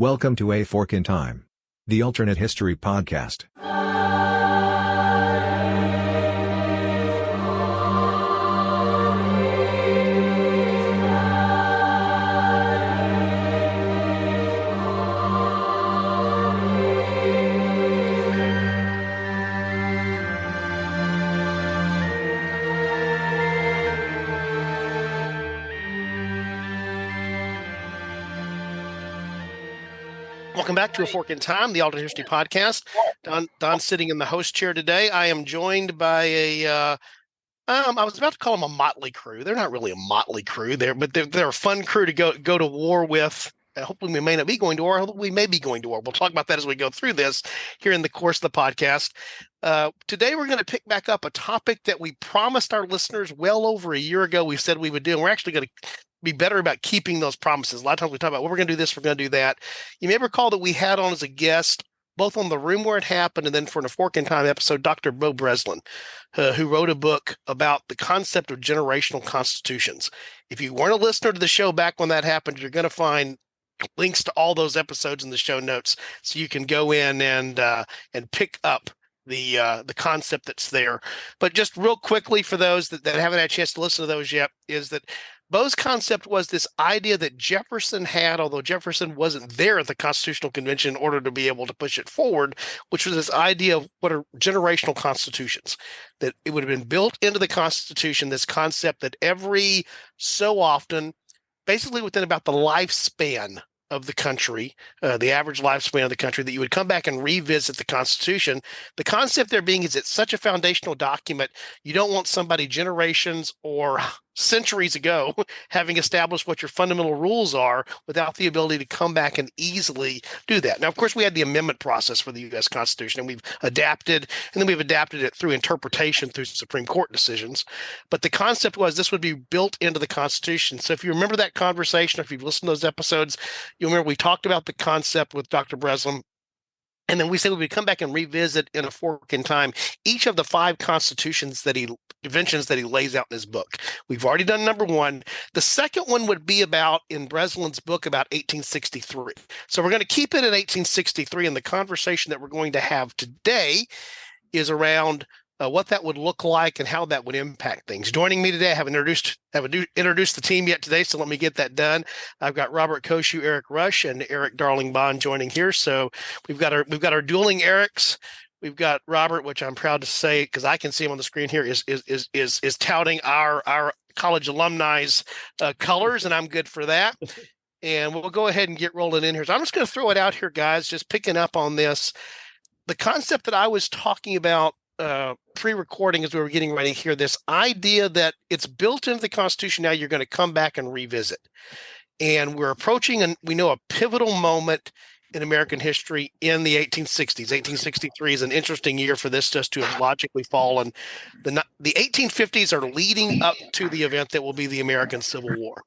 Welcome to A Fork in Time, the alternate history podcast. Welcome back to A Fork in Time, the Alternate History Podcast. Don's sitting in the host chair today. I am joined by I was about to call them a motley crew. They're not really a motley crew, but they're a fun crew to go to war with. Hopefully we may not be going to war. We may be going to war. We'll talk about that as we go through this here in the course of the podcast. Today we're going to pick back up a topic that we promised our listeners well over a year ago. We said we would do, and we're actually going to be better about keeping those promises. A lot of times we talk about, well, we're going to do this, we're going to do that. You may recall that we had on as a guest, both on the room where it happened and then for a Fork in Time episode, Dr. Beau Breslin, who wrote a book about the concept of generational constitutions. If you weren't a listener to the show back when that happened, you're going to find links to all those episodes in the show notes, so you can go in and pick up the concept that's there. But just real quickly for those that haven't had a chance to listen to those yet, is that Beau's concept was this idea that Jefferson had, although Jefferson wasn't there at the Constitutional Convention in order to be able to push it forward, which was this idea of what are generational constitutions, that it would have been built into the Constitution, this concept that every so often, basically within about the lifespan of the country, the average lifespan of the country, that you would come back and revisit the Constitution. The concept there being is it's such a foundational document, you don't want somebody generations or centuries ago having established what your fundamental rules are without the ability to come back and easily do that. Now, of course, we had the amendment process for the U.S. Constitution, and we've adapted it through interpretation through Supreme Court decisions. But the concept was this would be built into the Constitution. So if you remember that conversation, if you've listened to those episodes, you'll remember we talked about the concept with Dr. Breslin. And then we said we would come back and revisit in A Fork in Time each of the 5 conventions that he lays out in his book. We've already done number 1. The second one would be about, in Breslin's book, about 1863. So we're going to keep it at 1863, and the conversation that we're going to have today is around what that would look like and how that would impact things. Joining me today, I haven't introduced the team yet today, so let me get that done. I've got Robert Koshu, Eric Rush, and Eric Darling Bond joining here. So we've got our dueling Erics. We've got Robert, which I'm proud to say, because I can see him on the screen here, is touting our college alumni's colors, and I'm good for that. And we'll go ahead and get rolling in here. So I'm just going to throw it out here, guys, just picking up on this. The concept that I was talking about pre-recording as we were getting ready here, this idea that it's built into the Constitution, now you're going to come back and revisit. And we're approaching, and we know, a pivotal moment in American history in the 1860s. 1863 is an interesting year for this just to have logically fallen. The 1850s are leading up to the event that will be the American Civil War.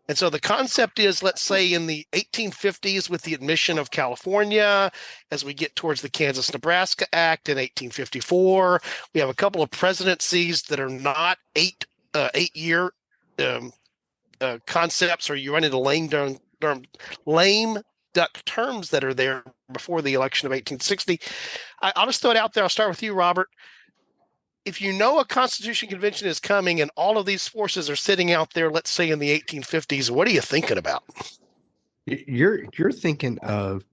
And so the concept is, let's say in the 1850s, with the admission of California, as we get towards the Kansas-Nebraska Act in 1854, we have a couple of presidencies that are not eight-year concepts, or you run into lame duck terms that are there before the election of 1860. I'll just throw it out there. I'll start with you, Robert. If you know a Constitution Convention is coming and all of these forces are sitting out there, let's say in the 1850s, what are you thinking about? You're thinking of,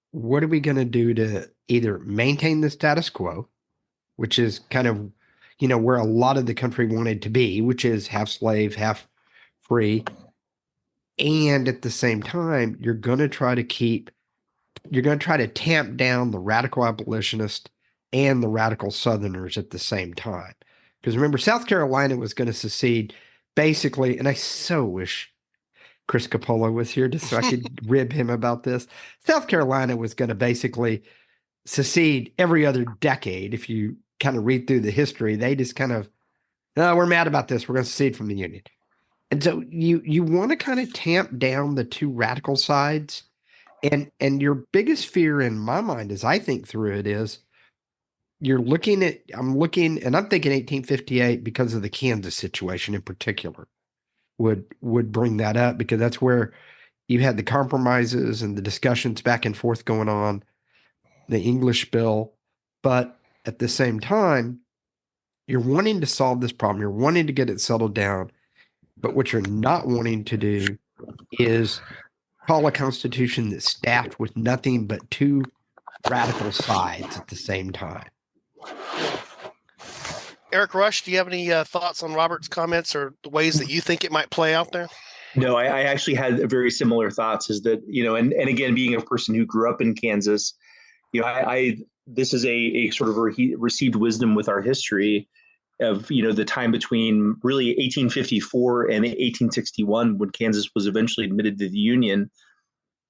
what are we going to do to either maintain the status quo, which is kind of, where a lot of the country wanted to be, which is half slave, half free. And at the same time, you're going to try to tamp down the radical abolitionists and the radical Southerners at the same time. Because remember, South Carolina was going to secede basically, and I so wish Chris Coppola was here so I could rib him about this. South Carolina was going to basically secede every other decade. If you kind of read through the history, they just kind of, no, we're mad about this, we're going to secede from the Union. And so you want to kind of tamp down the two radical sides. And your biggest fear in my mind, as I think through it, is I'm thinking 1858 because of the Kansas situation in particular would bring that up, because that's where you had the compromises and the discussions back and forth going on, the English bill. But at the same time, you're wanting to solve this problem. You're wanting to get it settled down. But what you're not wanting to do is call a constitution that's staffed with nothing but two radical sides at the same time. Eric Rush, do you have any thoughts on Robert's comments or the ways that you think it might play out there? No, I actually had very similar thoughts. Is that, and again, being a person who grew up in Kansas, I this is a sort of received wisdom with our history of the time between really 1854 and 1861, when Kansas was eventually admitted to the Union.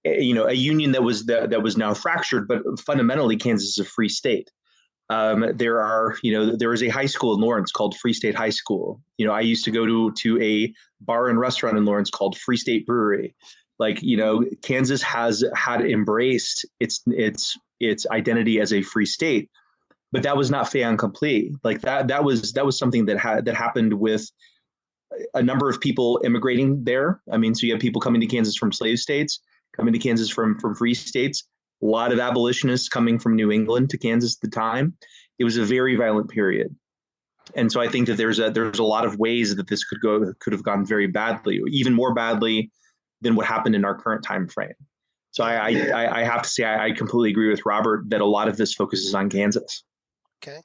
A union that was now fractured, but fundamentally Kansas is a free state. There is a high school in Lawrence called Free State High School. I used to go to a bar and restaurant in Lawrence called Free State Brewery. Kansas had embraced its identity as a free state, but that was not fait accompli. That was something that happened with a number of people immigrating there. I mean, so you have people coming to Kansas from slave states, coming to Kansas from free states. A lot of abolitionists coming from New England to Kansas at the time. It was a very violent period. And so I think that there's a lot of ways that this could have gone very badly, even more badly than what happened in our current time frame. So I have to say I completely agree with Robert that a lot of this focuses on Kansas. Okay.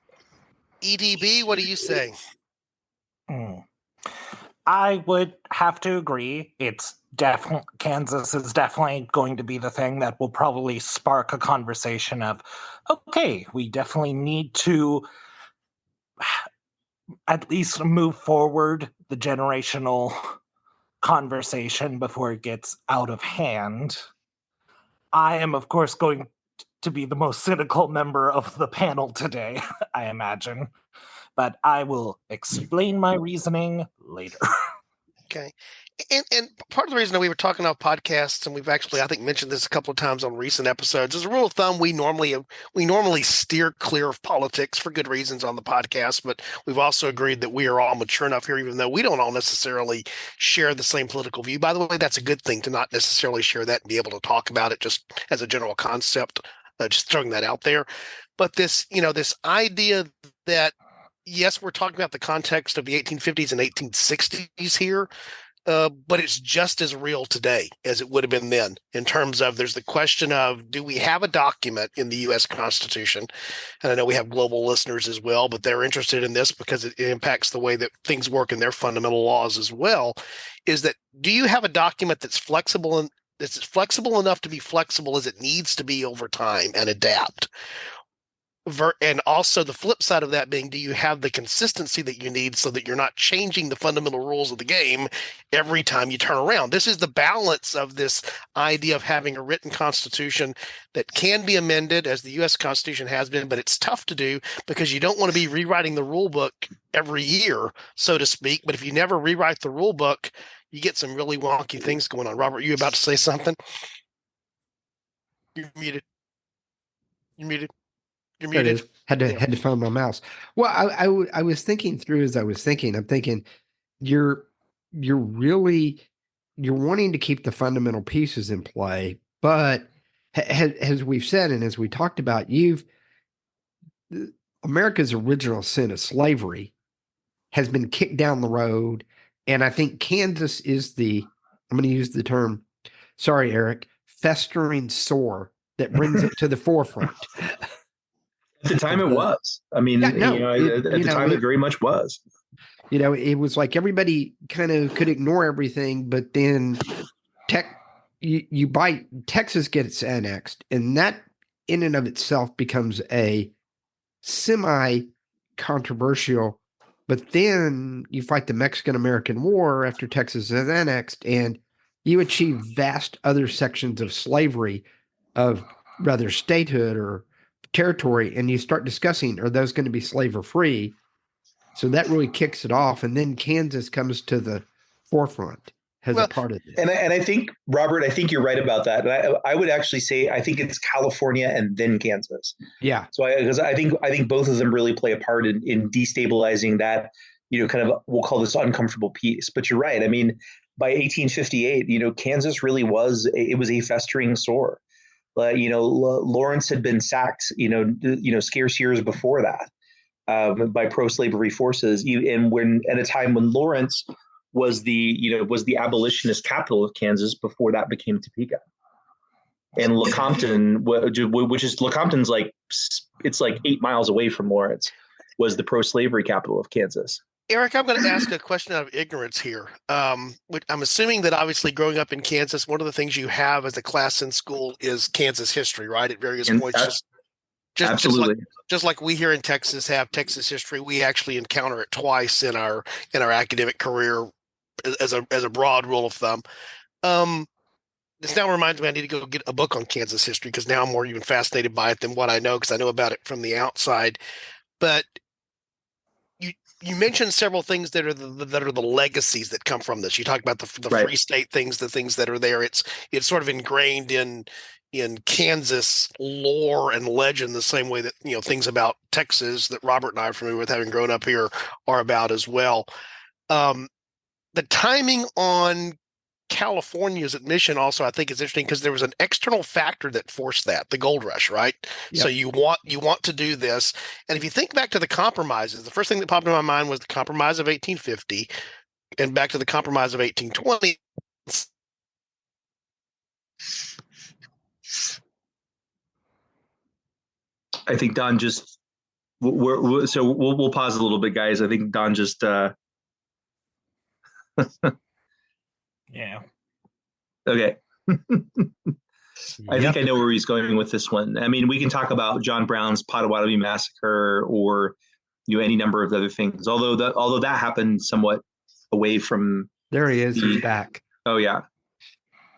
EDB, what do you say? I would have to agree. Kansas is definitely going to be the thing that will probably spark a conversation of, okay, we definitely need to at least move forward the generational conversation before it gets out of hand. I am, of course, going to be the most cynical member of the panel today, I imagine. But I will explain my reasoning later. Okay. And part of the reason that we were talking about podcasts, and we've actually, I think, mentioned this a couple of times on recent episodes, as a rule of thumb, we normally steer clear of politics for good reasons on the podcast, but we've also agreed that we are all mature enough here, even though we don't all necessarily share the same political view. By the way, that's a good thing to not necessarily share that and be able to talk about it just as a general concept, just throwing that out there. But this idea that, yes, we're talking about the context of the 1850s and 1860s here, but it's just as real today as it would have been then, in terms of there's the question of, do we have a document in the U.S. Constitution? And I know we have global listeners as well, but they're interested in this because it impacts the way that things work in their fundamental laws as well, is that, do you have a document that's flexible enough to be flexible as it needs to be over time and adapt? And also the flip side of that being, do you have the consistency that you need so that you're not changing the fundamental rules of the game every time you turn around? This is the balance of this idea of having a written constitution that can be amended, as the U.S. Constitution has been, but it's tough to do because you don't want to be rewriting the rule book every year, so to speak. But if you never rewrite the rule book, you get some really wonky things going on. Robert, you about to say something? You're muted. You're muted. You're muted. Had to find my mouse. Well, I was thinking through as I was thinking. I'm thinking you're wanting to keep the fundamental pieces in play, but as we've said and as we talked about, America's original sin of slavery has been kicked down the road, and I think Kansas is I'm going to use the term, sorry, Eric, festering sore that brings it to the forefront. At the time, it was. I mean, at the time, it very much was. It was like everybody kind of could ignore everything, but then Texas gets annexed, and that in and of itself becomes a semi-controversial. But then you fight the Mexican-American War after Texas is annexed, and you achieve vast other sections of slavery, of rather statehood or territory, and you start discussing, are those going to be slave or free? So that really kicks it off, and then Kansas comes to the forefront as a part of this. And I think, Robert, I think you're right about that. And I would actually say I think it's California and then Kansas. Yeah. So because I think both of them really play a part in destabilizing that, kind of, we'll call this uncomfortable piece. But you're right. I mean, by 1858, Kansas really was a festering sore. Lawrence had been sacked, scarce years before that, by pro-slavery forces, and when at a time when Lawrence was the abolitionist capital of Kansas before that became Topeka. And Lecompton, Lecompton's it's like 8 miles away from Lawrence, was the pro-slavery capital of Kansas. Eric, I'm going to ask a question out of ignorance here. Which I'm assuming that obviously growing up in Kansas, one of the things you have as a class in school is Kansas history, right? At various points. Absolutely. Just like we here in Texas have Texas history, we actually encounter it twice in our academic career as a broad rule of thumb. This now reminds me I need to go get a book on Kansas history, because now I'm more even fascinated by it than what I know, because I know about it from the outside. But you mentioned several things that are the legacies that come from this. You talked about the Right. Free State things, the things that are there. It's sort of ingrained in Kansas lore and legend, the same way that things about Texas that Robert and I are familiar with, having grown up here, are about as well. The timing on California's admission also, I think, is interesting, because there was an external factor that forced that, the gold rush, right? Yep. So you want to do this. And if you think back to the compromises, the first thing that popped in my mind was the Compromise of 1850, and back to the Compromise of 1820. I think Don just we'll pause a little bit, guys. I think Don just Yeah. okay. I Yep. think I know where he's going with this one. I mean, we can talk about John Brown's Potawatomi Massacre, or any number of other things. Although that happened somewhat away from. There he is. He's back. Oh yeah.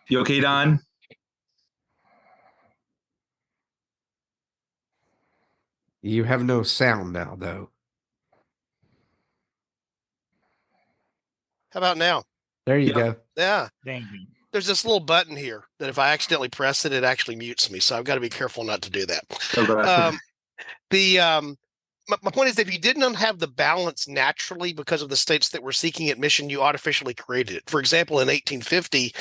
You okay, Don? You have no sound now, though. How about now? There you Yep. go. Yeah. Thank you. There's this little button here that if I accidentally press it, it actually mutes me. So I've got to be careful not to do that. Okay. My point is, if you didn't have the balance naturally because of the states that were seeking admission, you artificially created it. For example, in 1850,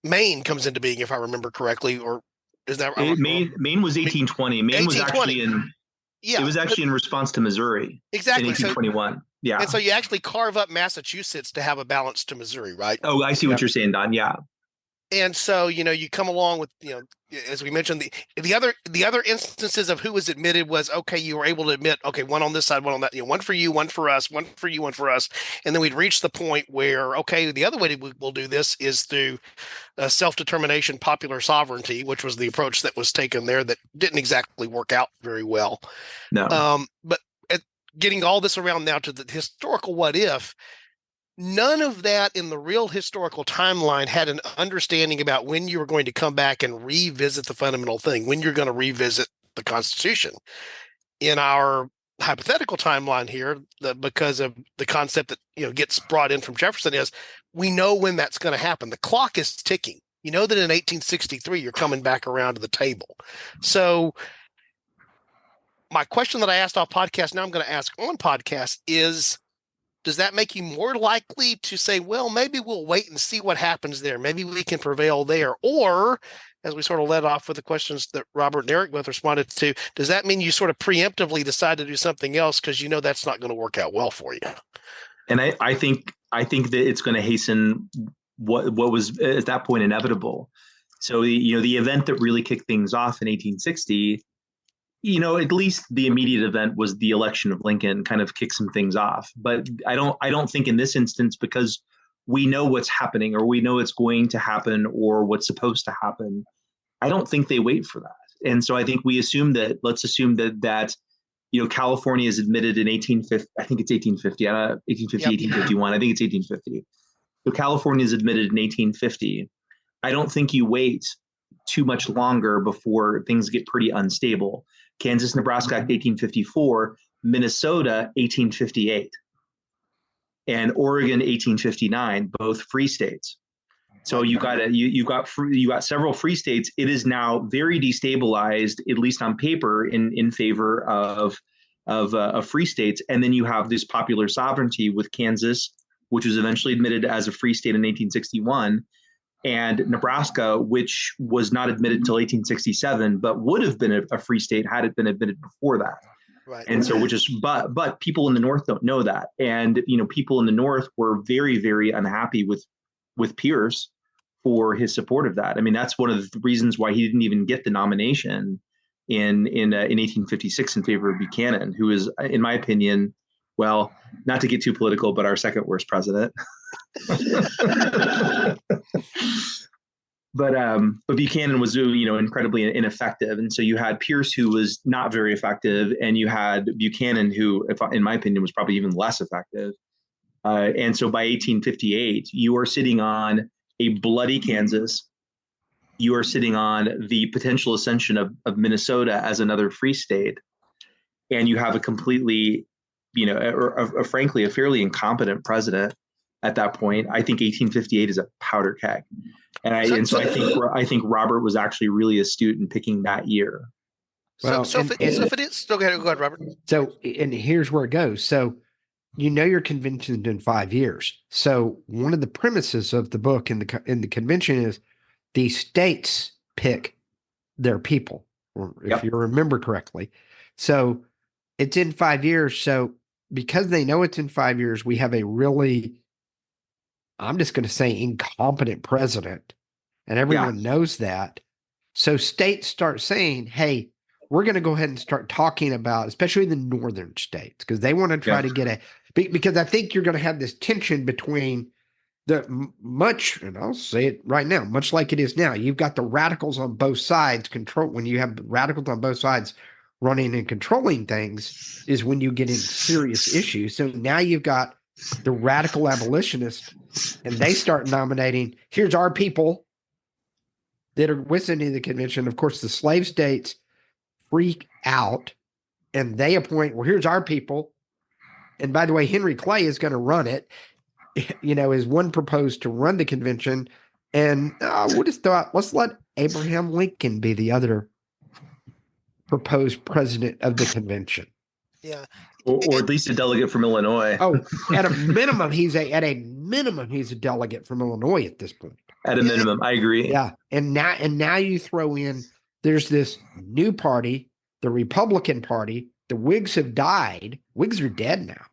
Maine comes into being, if I remember correctly, or is that Maine was 1820. Maine was actually in. Yeah, it was actually in response to Missouri. Exactly. In 1821. Yeah. And so you actually carve up Massachusetts to have a balance to Missouri, right? Oh, I see what you're saying, Don. Yeah. And so, you come along with, as we mentioned, the other instances of who was admitted was, okay, you were able to admit, okay, one on this side, one on that, one for you, one for us, one for you, one for us. And then we'd reach the point where, okay, the other way we'll do this is through self-determination, popular sovereignty, which was the approach that was taken there that didn't exactly work out very well. No. But getting all this around now to the historical what if, none of that in the real historical timeline had an understanding about when you were going to come back and revisit the fundamental thing, when you're going to revisit the Constitution. In our hypothetical timeline here, because of the concept that gets brought in from Jefferson, is we know when that's going to happen. The clock is ticking. You know that in 1863 you're coming back around to the table. So my question that I asked off podcast, now I'm going to ask on podcast, is, does that make you more likely to say, well, maybe we'll wait and see what happens there? Maybe we can prevail there. Or, as we sort of led off with the questions that Robert and Eric both responded to, does that mean you sort of preemptively decide to do something else because that's not going to work out well for you? And I think that it's going to hasten what was at that point inevitable. So the event that really kicked things off in 1860, at least the immediate event was the election of Lincoln, kind of kicked some things off. But I don't think in this instance, because we know what's happening, or we know it's going to happen, or what's supposed to happen, I don't think they wait for that. And so I think let's assume that California is admitted in 1850. I think it's 1850, 1850, yep. 1851. I think it's 1850. So California is admitted in 1850. I don't think you wait too much longer before things get pretty unstable. Kansas, Nebraska Act 1854, Minnesota 1858, and Oregon 1859, both free states. So you got several free states. It is now very destabilized, at least on paper, in favor of free states. And then you have this popular sovereignty with Kansas, which was eventually admitted as a free state in 1861, and Nebraska, which was not admitted until 1867, but would have been a free state had it been admitted before that. Right. And so, but people in the North don't know that, and people in the North were very, very unhappy with Pierce for his support of that. I mean, that's one of the reasons why he didn't even get the nomination in 1856 in favor of Buchanan, who is, in my opinion, well, not to get too political, but our second worst president. But Buchanan was incredibly ineffective, and so you had Pierce, who was not very effective, and you had Buchanan, who, in my opinion, was probably even less effective. And so by 1858, you are sitting on a bloody Kansas. You are sitting on the potential ascension of Minnesota as another free state, and you have a completely, frankly, a fairly incompetent president at that point. I think 1858 is a powder keg. And I think Robert was actually really astute in picking that year. So if it is, go ahead, Robert. So, and here's where it goes. So, your convention's in 5 years. So, one of the premises of the book in the convention is the states pick their people, or if you remember correctly. So, it's in 5 years. So, because they know it's in 5 years, we have a really, I'm just going to say, incompetent president, and everyone knows that. So states start saying, hey, we're going to go ahead and start talking about, especially the northern states, because they want to try to get because I think you're going to have this tension between and I'll say it right now, much like it is now, you've got the radicals on both sides when you have radicals on both sides running and controlling things is when you get into serious issues. So now you've got the radical abolitionists, and they start nominating, here's our people that are listening to the convention. Of course, the slave states freak out, and they appoint, well, here's our people. And by the way, Henry Clay is going to run it, is one proposed to run the convention. And we'll just thought, let's let Abraham Lincoln be the other proposed president of the convention. Yeah. Or at least a delegate from Illinois. Oh, at a minimum, he's a delegate from Illinois at this point. At a minimum, I agree. Yeah, and now you throw in, there's this new party, the Republican Party. The Whigs have died. Whigs are dead now.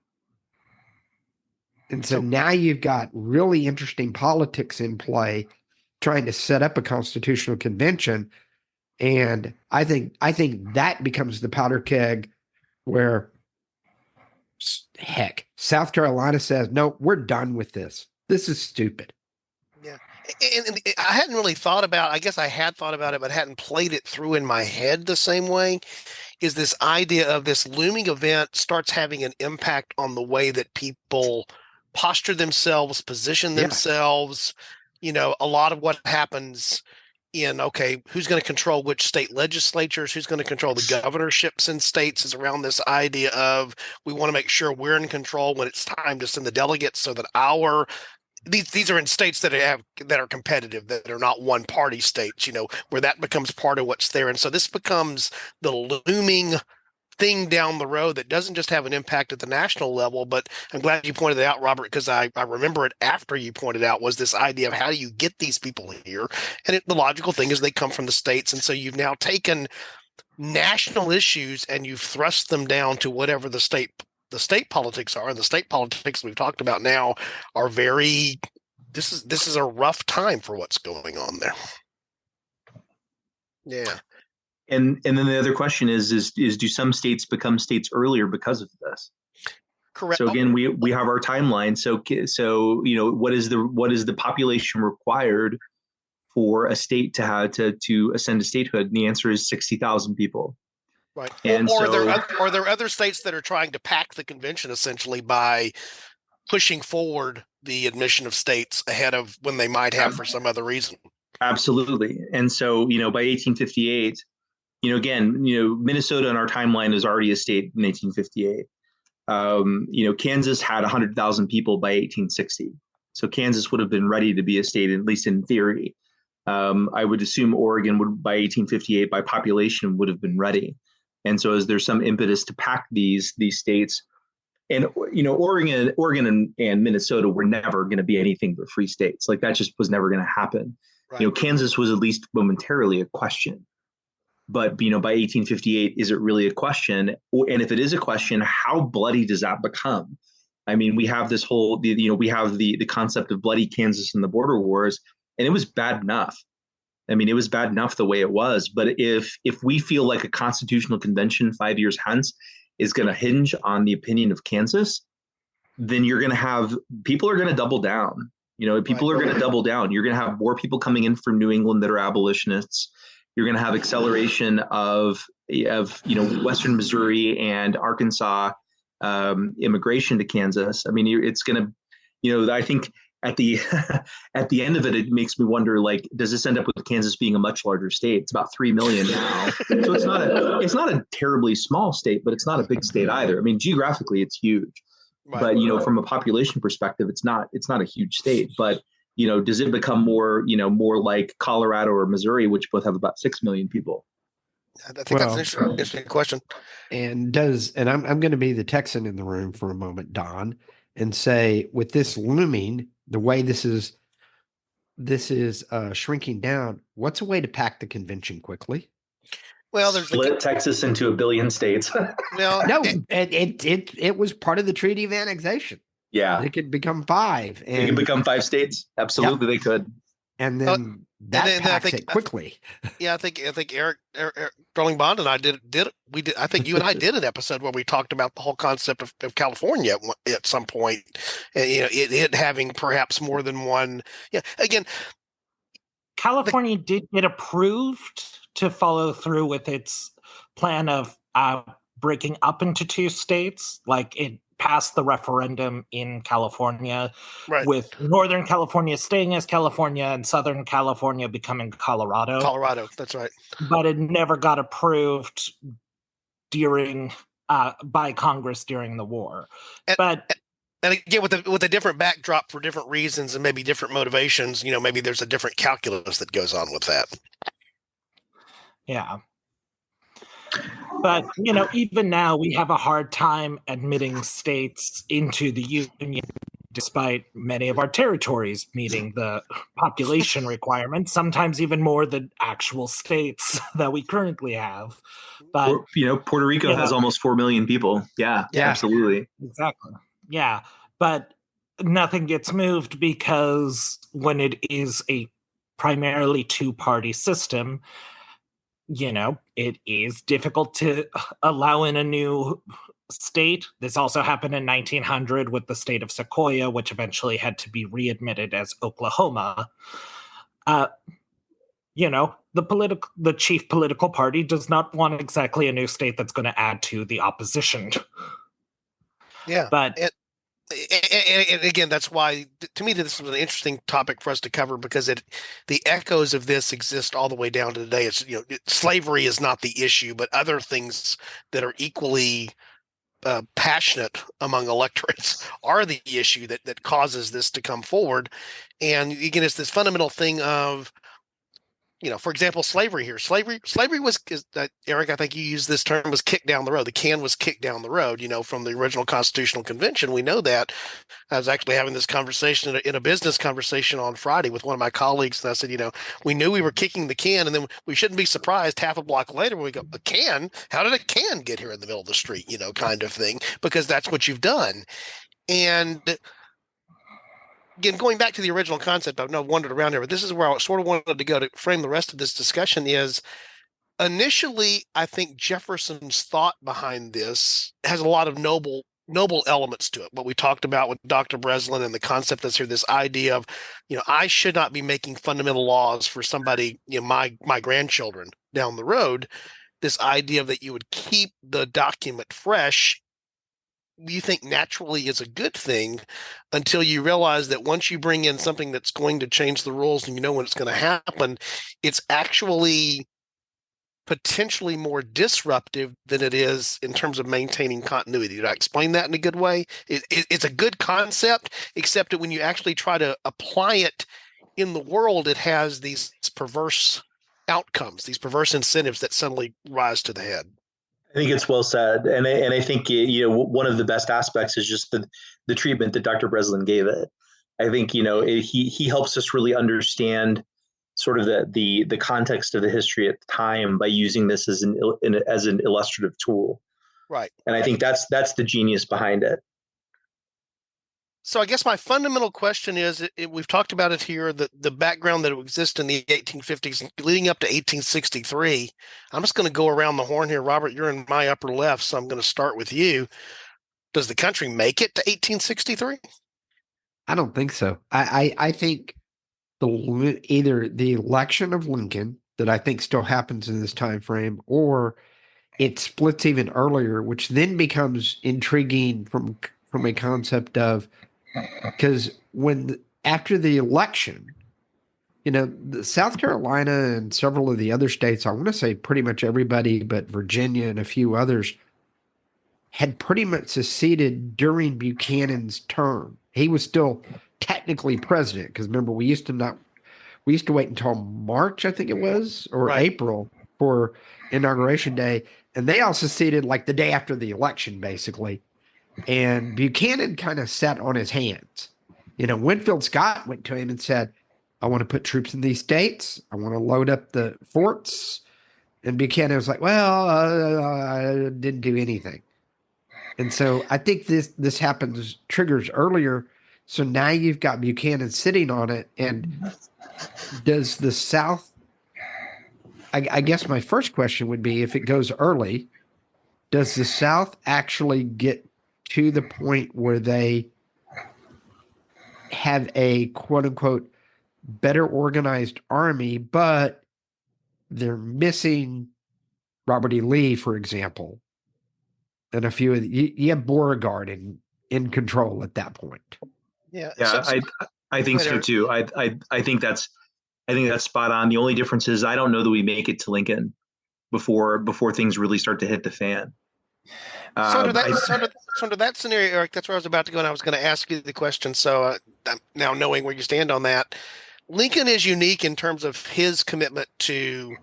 And so now you've got really interesting politics in play, trying to set up a constitutional convention. And I think that becomes the powder keg where, heck, South Carolina says, no, we're done with this. This is stupid. Yeah. And I hadn't really thought about, I guess I had thought about it, but hadn't played it through in my head the same way, is this idea of this looming event starts having an impact on the way that people posture themselves, position themselves. A lot of what happens in, who's going to control which state legislatures, who's going to control the governorships in states, is around this idea of, we want to make sure we're in control when it's time to send the delegates, so that these are in states that are competitive, that are not one party states, where that becomes part of what's there. And so this becomes the looming thing down the road that doesn't just have an impact at the national level. But I'm glad you pointed it out, Robert, because I remember it after you pointed out, was this idea of how do you get these people here? And the logical thing is they come from the states. And so you've now taken national issues and you've thrust them down to whatever the state politics are. And the state politics we've talked about now are this is a rough time for what's going on there. Yeah. And then the other question is do some states become states earlier because of this? Correct. So again, we have our timeline. So what is the population required for a state to have to ascend to statehood? And the answer is 60,000 people. Right. And are there other states that are trying to pack the convention essentially by pushing forward the admission of states ahead of when they might have for some other reason? Absolutely. And so, by 1858, Minnesota in our timeline is already a state in 1858. Kansas had 100,000 people by 1860. So Kansas would have been ready to be a state, at least in theory. I would assume Oregon would, by 1858, by population, would have been ready. And so, as there's some impetus to pack these states, and Oregon and Minnesota were never going to be anything but free states. Like that just was never going to happen. Right. Kansas was at least momentarily a question. But by 1858, is it really a question? And if it is a question, how bloody does that become? I mean, we have this whole, we have the concept of bloody Kansas and the border wars, and it was bad enough. I mean, it was bad enough the way it was. But if we feel like a constitutional convention 5 years hence is going to hinge on the opinion of Kansas, then you're going to have people are going to double down. People are going to double down. You're going to have more people coming in from New England that are abolitionists. You're going to have acceleration of Western Missouri and Arkansas immigration to Kansas. I mean, it's going to, I think at the at the end of it, it makes me wonder, like, does this end up with Kansas being a much larger state? It's about 3 million now, so it's not a terribly small state, but it's not a big state either. I mean, geographically, it's huge, but from a population perspective, it's not a huge state, but. Does it become more like Colorado or Missouri, which both have about 6 million people? I think that's an interesting question. And I'm going to be the Texan in the room for a moment, Don, and say, with this looming, the way this is shrinking down, what's a way to pack the convention quickly? Well, there's split Texas into a billion states. Well, no, it was part of the Treaty of Annexation. Yeah, they could become 5. They could become 5 states. Absolutely, They could. And then packs it quickly. Yeah, I think Eric Sterling Bond and I did. I think you and I did an episode where we talked about the whole concept of California at some point, and it having perhaps more than one. Yeah, again, California did get approved to follow through with its plan of breaking up into 2 states, like it passed the referendum in California, with Northern California staying as California and Southern California becoming Colorado. That's right. But it never got approved by Congress during the war. And again, with a different backdrop for different reasons and maybe different motivations, maybe there's a different calculus that goes on with that. Yeah. But, even now we have a hard time admitting states into the union, despite many of our territories meeting the population requirements, sometimes even more than actual states that we currently have. But Puerto Rico has almost 4 million people. Yeah, absolutely. Exactly. Yeah. But nothing gets moved because when it is a primarily 2-party system, it is difficult to allow in a new state. This also happened in 1900 with the state of Sequoia, which eventually had to be readmitted as Oklahoma. The chief political party does not want exactly a new state that's going to add to the opposition. Yeah, but and again, that's why, to me, this was an interesting topic for us to cover, because the echoes of this exist all the way down to today. It's slavery is not the issue, but other things that are equally passionate among electorates are the issue that causes this to come forward. And again, it's this fundamental thing of, for example, slavery here. Slavery was, Eric, I think you used this term, was kicked down the road. The can was kicked down the road, from the original Constitutional Convention. We know that. I was actually having this conversation in a business conversation on Friday with one of my colleagues, and I said, we knew we were kicking the can, and then we shouldn't be surprised half a block later when we go, a can? How did a can get here in the middle of the street, kind of thing, because that's what you've done. And again, going back to the original concept, I've wandered around here, but this is where I sort of wanted to go to frame the rest of this discussion is, initially, I think Jefferson's thought behind this has a lot of noble elements to it. What we talked about with Dr. Breslin and the concept that's here, this idea of, I should not be making fundamental laws for somebody, my grandchildren down the road. This idea that you would keep the document fresh, you think naturally is a good thing, until you realize that once you bring in something that's going to change the rules and when it's going to happen, it's actually potentially more disruptive than it is in terms of maintaining continuity. Did I explain that in a good way? It's a good concept, except that when you actually try to apply it in the world, it has these perverse outcomes, these perverse incentives that suddenly rise to the head. I think it's well said, and I think one of the best aspects is just the treatment that Dr. Breslin gave it. I think he helps us really understand sort of the context of the history at the time by using this as an illustrative tool. Right. And I think that's the genius behind it. So I guess my fundamental question is, we've talked about it here, the background that exists in the 1850s leading up to 1863. I'm just going to go around the horn here. Robert, you're in my upper left, so I'm going to start with you. Does the country make it to 1863? I don't think so. I think either the election of Lincoln, that I think still happens in this time frame, or it splits even earlier, which then becomes intriguing from a concept of, because after the election, South Carolina and several of the other states, I want to say pretty much everybody but Virginia and a few others, had pretty much seceded during Buchanan's term. He was still technically president, because remember, we used to wait until March, I think it was, or Right. April for Inauguration Day. And they all seceded like the day after the election, basically. And Buchanan kind of sat on his hands. Winfield Scott went to him and said, I want to put troops in these states. I want to load up the forts. And Buchanan was like, well, I didn't do anything. And so I think this triggers earlier. So now you've got Buchanan sitting on it. And does the South, I guess my first question would be, if it goes early, does the South actually get to the point where they have a quote unquote better organized army, but they're missing Robert E. Lee, for example, and a few of you have Beauregard in control at that point? Yeah. I think so too. I think that's spot on. The only difference is I don't know that we make it to Lincoln before things really start to hit the fan. So under that scenario, Eric, that's where I was about to go, and I was going to ask you the question. So now knowing where you stand on that, Lincoln is unique in terms of his commitment to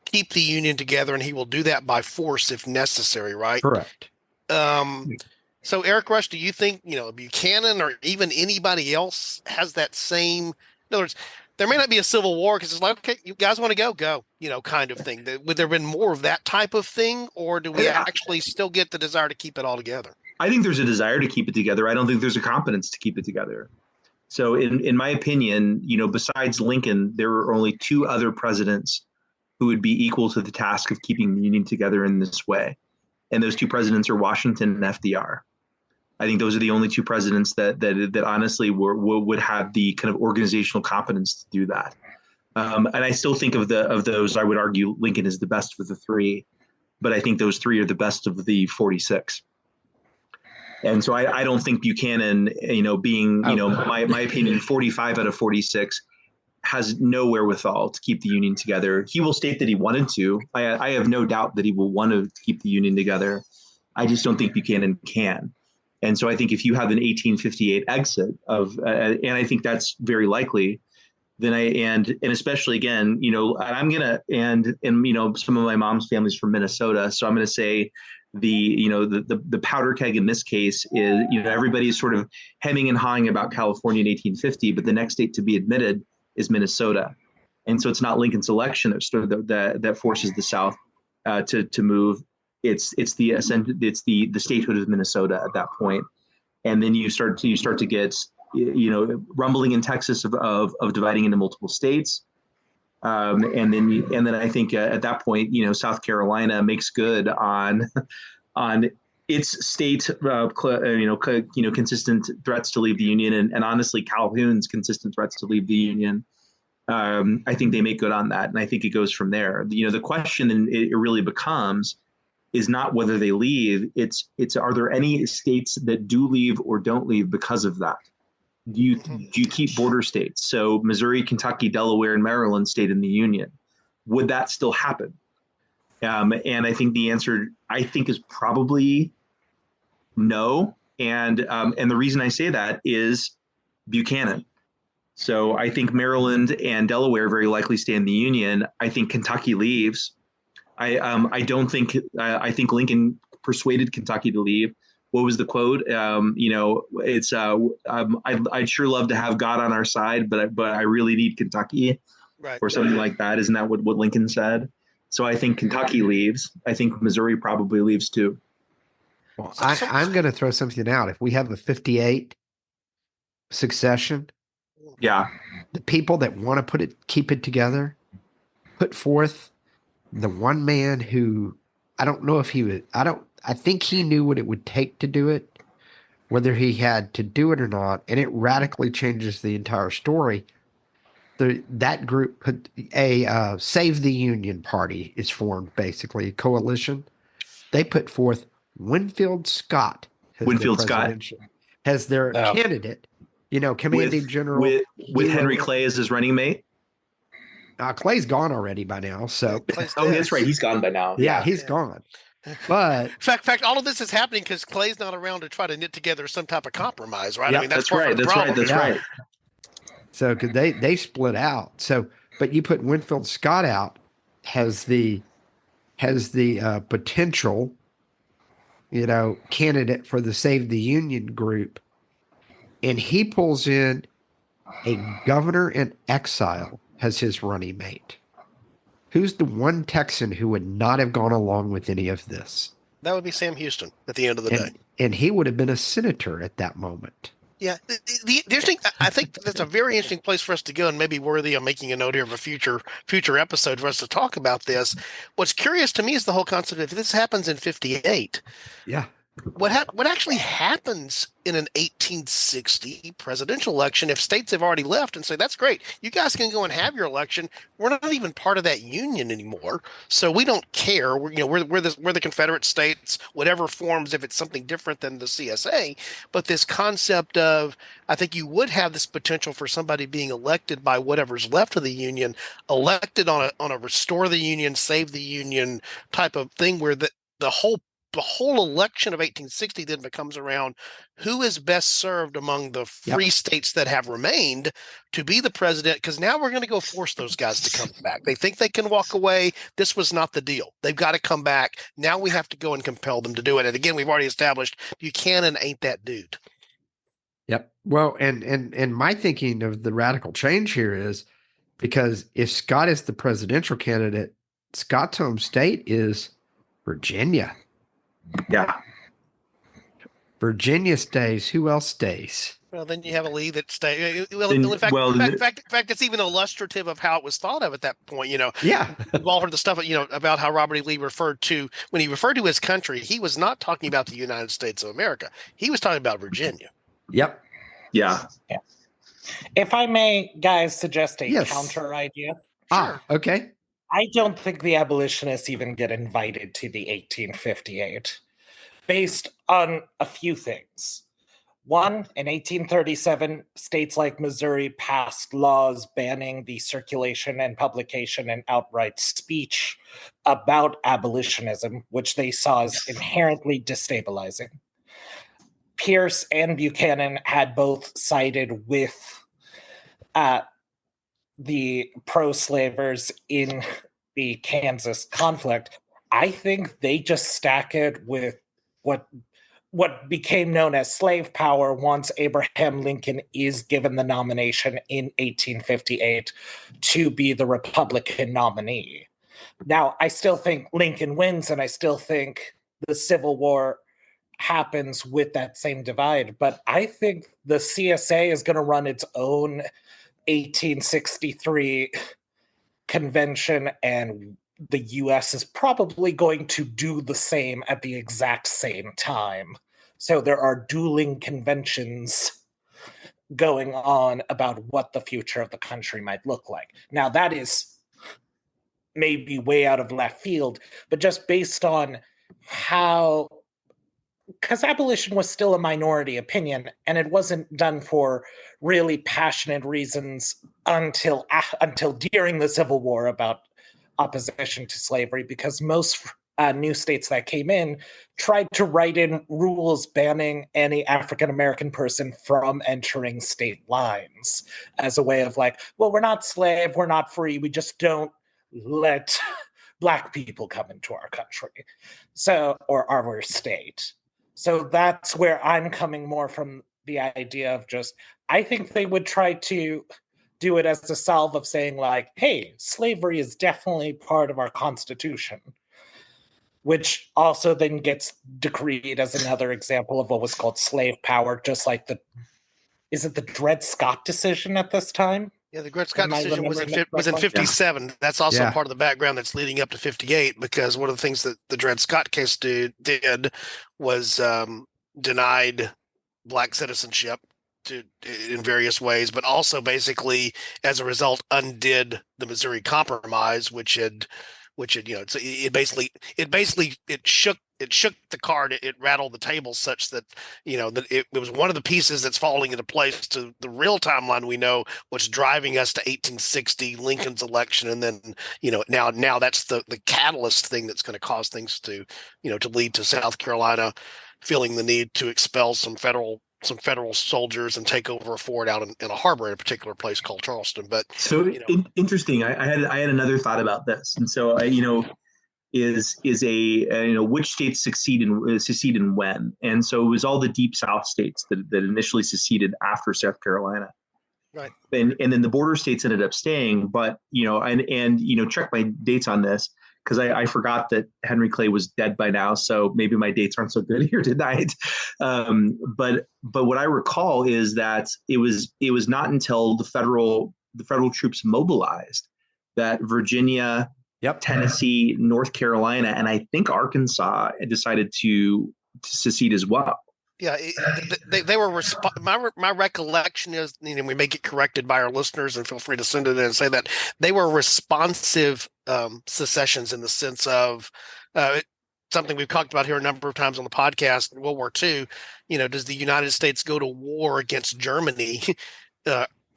keep the Union together, and he will do that by force if necessary, right? Correct. So Eric Rush, do you think, Buchanan or even anybody else has that same, in other words, there may not be a civil war because it's like, okay, you guys want to go, kind of thing. Would there have been more of that type of thing, or do we actually still get the desire to keep it all together? I think there's a desire to keep it together. I don't think there's a competence to keep it together. So in my opinion, besides Lincoln, there are only two other presidents who would be equal to the task of keeping the Union together in this way. And those two presidents are Washington and FDR. I think those are the only two presidents that honestly would have the kind of organizational competence to do that. And I still think of those, I would argue Lincoln is the best of the three, but I think those three are the best of the 46. And so I don't think Buchanan, being, my opinion, 45 out of 46 has no wherewithal to keep the Union together. He will state that he wanted to. I have no doubt that he will want to keep the Union together. I just don't think Buchanan can. And so I think if you have an 1858 exit and I think that's very likely, then and especially again, and some of my mom's family's from Minnesota, so I'm going to say the powder keg in this case is, everybody's sort of hemming and hawing about California in 1850, but the next state to be admitted is Minnesota, and so it's not Lincoln's election that forces the South to move. It's the statehood of Minnesota at that point, and then you start to get rumbling in Texas of dividing into multiple states, and then I think at that point South Carolina makes good on its state consistent threats to leave the Union, and honestly Calhoun's consistent threats to leave the Union. I think they make good on that, and I think it goes from there. The question it really becomes is not whether they leave. It's are there any states that do leave or don't leave because of that? Do you keep border states? So Missouri, Kentucky, Delaware, and Maryland stayed in the Union. Would that still happen? And I think the answer, is probably no. And the reason I say that is Buchanan. So I think Maryland and Delaware very likely stay in the Union. I think Kentucky leaves. I don't think I think Lincoln persuaded Kentucky to leave. What was the quote? It's I'd sure love to have God on our side, but I really need Kentucky, Right. or something like that. Isn't that what Lincoln said? So I think Kentucky leaves. I think Missouri probably leaves too. Well, I'm going to throw something out. If we have a 58 succession, Yeah, the people that want to keep it together, put forth the one man who I don't know if he was, I think he knew what it would take to do it, whether he had to do it or not, and it radically changes the entire story. That group put a Save the Union party is formed, basically a coalition. They put forth Winfield Scott as their candidate. Commanding General with Henry Clay as his running mate. Clay's gone already by now. So that's right, he's gone by now. Yeah, he's gone. But in fact, all of this is happening because Clay's not around to try to knit together some type of compromise, right? Yep, I mean, that's right. That's right. So because they split out. So, but you put Winfield Scott out has the potential, candidate for the Save the Union group, and he pulls in a governor in exile as his running mate. Who's the one Texan who would not have gone along with any of this? That would be Sam Houston at the end of the day. And he would have been a senator at that moment. Yeah. The interesting, I think that's a very interesting place for us to go, and maybe worthy of making a note here of a future episode for us to talk about this. What's curious to me is the whole concept of if this happens in 58. Yeah. What actually happens in an 1860 presidential election if states have already left and say, that's great, you guys can go and have your election. We're not even part of that union anymore, so we don't care. We're the Confederate States, whatever forms, if it's something different than the CSA. But this concept of, I think you would have this potential for somebody being elected by whatever's left of the union, elected on a restore the union, save the union type of thing, where the whole election of 1860 then becomes around who is best served among the free states that have remained to be the president, because now we're going to go force those guys to come back. They think they can walk away. This was not the deal. They've got to come back. Now we have to go and compel them to do it. And again, we've already established Buchanan ain't that dude. Yep. Well, and my thinking of the radical change here is because if Scott is the presidential candidate, Scott's home state is Virginia. Yeah. Virginia stays. Who else stays? Well, then you have a Lee that stays. In fact, it's even illustrative of how it was thought of at that point. Yeah. We've all heard the stuff, about how Robert E. Lee referred to, when he referred to his country, he was not talking about the United States of America. He was talking about Virginia. Yep. Yeah. If I may, guys, suggest a counter idea. Sure. Okay. I don't think the abolitionists even get invited to the 1858, based on a few things. One, in 1837, states like Missouri passed laws banning the circulation and publication and outright speech about abolitionism, which they saw as inherently destabilizing. Pierce and Buchanan had both sided with the pro-slavers in the Kansas conflict. I think they just stack it with what became known as slave power once Abraham Lincoln is given the nomination in 1858 to be the Republican nominee. Now, I still think Lincoln wins, and I still think the Civil War happens with that same divide, but I think the CSA is going to run its own 1863 convention, and the US is probably going to do the same at the exact same time. So there are dueling conventions going on about what the future of the country might look like. Now, that is maybe way out of left field, but just based on how, because abolition was still a minority opinion, and it wasn't done for really passionate reasons until during the Civil War about opposition to slavery, because most new states that came in tried to write in rules banning any African-American person from entering state lines as a way of like, well, we're not slave, we're not free, we just don't let Black people come into our country, or our state. So that's where I'm coming more from, the idea of just, I think they would try to do it as a salve of saying, like, hey, slavery is definitely part of our Constitution, which also then gets decreed as another example of what was called slave power, just like is it the Dred Scott decision at this time? Yeah, the Dred Scott decision was in correctly? 57. Yeah. That's also Yeah. part of the background that's leading up to 58, because one of the things that the Dred Scott case did was denied Black citizenship in various ways, but also basically as a result undid the Missouri Compromise, which had it shook the card, it rattled the table such that that it was one of the pieces that's falling into place to the real timeline we know, what's driving us to 1860, Lincoln's election, and then now that's the catalyst thing that's going to cause things to lead to South Carolina feeling the need to expel some federal soldiers and take over a fort out in a harbor in a particular place called Charleston. But interesting. I had another thought about this, and so is which states secede and when, and so it was all the Deep South states that initially seceded after South Carolina, right? And then the border states ended up staying, but check my dates on this, because I forgot that Henry Clay was dead by now, so maybe my dates aren't so good here tonight. But what I recall is that it was not until the federal troops mobilized that Virginia, Tennessee, North Carolina, and I think Arkansas decided to secede as well. Yeah, they were my recollection is, we may get corrected by our listeners, and feel free to send it in and say that they were responsive secessions, in the sense of something we've talked about here a number of times on the podcast. In World War II, does the United States go to war against Germany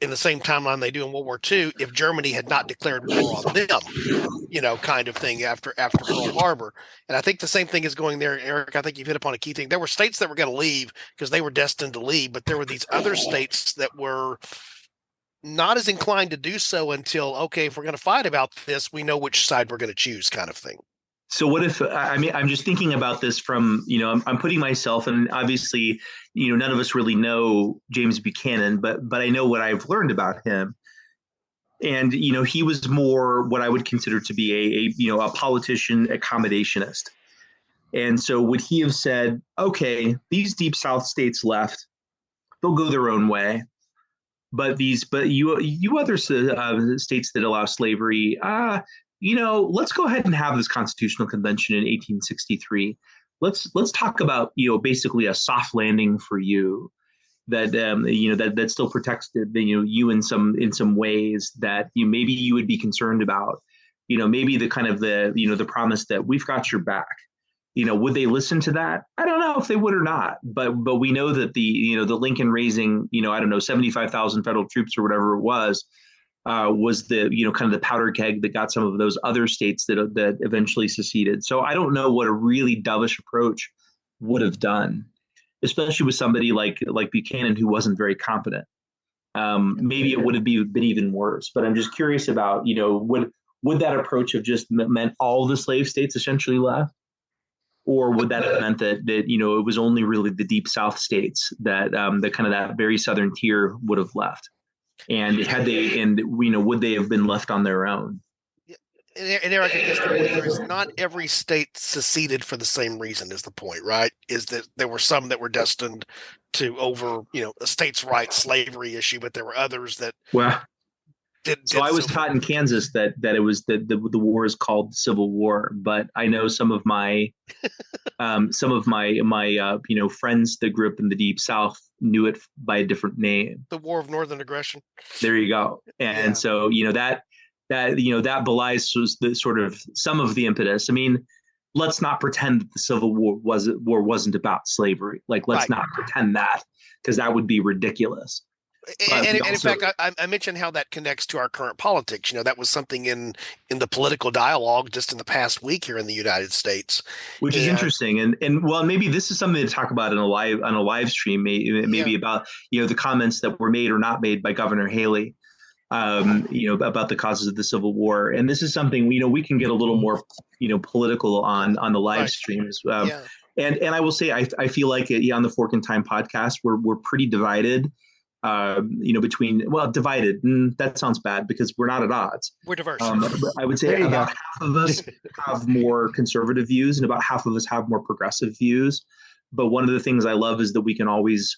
in the same timeline they do in World War II if Germany had not declared war on them, kind of thing after Pearl Harbor? And I think the same thing is going there, Eric. I think you've hit upon a key thing. There were states that were going to leave because they were destined to leave, but there were these other states that were not as inclined to do so until, okay, if we're going to fight about this, we know which side we're going to choose, kind of thing. So what if, I'm just thinking about this from, I'm putting myself, and obviously, none of us really know James Buchanan, but I know what I've learned about him. And, he was more what I would consider to be a politician accommodationist. And so would he have said, okay, these Deep South states left, they'll go their own way. But you other states that allow slavery, let's go ahead and have this constitutional convention in 1863. Let's talk about, basically a soft landing for you that, that still protects you in some ways that maybe you would be concerned about, maybe the kind of the promise that we've got your back. Would they listen to that? I don't know if they would or not, but we know that the Lincoln raising, 75,000 federal troops or whatever it was the, kind of the powder keg that got some of those other states that eventually seceded. So I don't know what a really dovish approach would have done, especially with somebody like Buchanan, who wasn't very competent. Maybe it would have been even worse, but I'm just curious about, would that approach have just meant all the slave states essentially left? Or would that have meant that it was only really the Deep South states that the kind of that very southern tier would have left? And would they have been left on their own? And Eric, I guess the point here is not every state seceded for the same reason, is the point, right? Is that there were some that were destined to over, a states' rights slavery issue, but there were others that So I was taught in Kansas that it was the war is called Civil War, but I know some of my friends that grew up in the Deep South knew it by a different name. The War of Northern Aggression. There you go. And so that belies the sort of some of the impetus. I mean, let's not pretend that the Civil War wasn't about slavery. Like, let's not pretend that, because that would be ridiculous. And in fact, I mentioned how that connects to our current politics. That was something in the political dialogue just in the past week here in the United States, which is interesting. And well, maybe this is something to talk about on a live stream, maybe about the comments that were made or not made by Governor Haley about the causes of the Civil War. And this is something, we can get a little more, political on the live Right. streams. Yeah. And I will say, I feel like on the Fork in Time podcast, we're pretty divided, divided. That sounds bad because we're not at odds. We're diverse. But I would say There you about go. half of us have more conservative views and about half of us have more progressive views. But one of the things I love is that we can always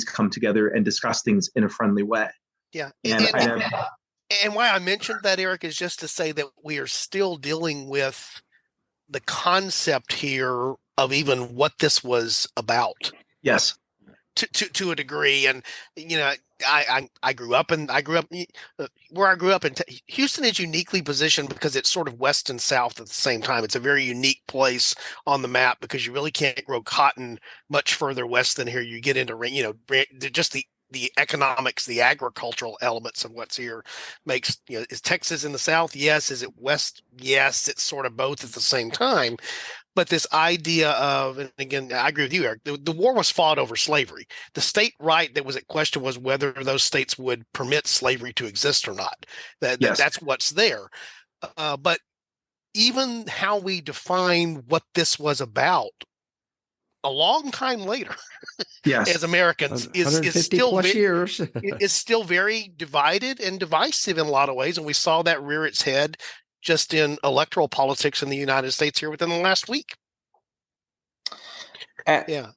come together and discuss things in a friendly way. Yeah. And why I mentioned that, Eric, is just to say that we are still dealing with the concept here of even what this was about. Yes. To a degree. And, I grew up where I grew up in. Houston is uniquely positioned because it's sort of west and south at the same time. It's a very unique place on the map because you really can't grow cotton much further west than here. You get into, just the economics, the agricultural elements of what's here makes, is Texas in the south? Yes. Is it west? Yes. It's sort of both at the same time. But this idea of, and again, I agree with you, Eric, the war was fought over slavery. The state right that was at question was whether those states would permit slavery to exist or not. That's what's there. But even how we define what this was about a long time later, yes, as Americans, is still plus years. is still very divided and divisive in a lot of ways. And we saw that rear its head just in electoral politics in the United States here within the last week. Yeah.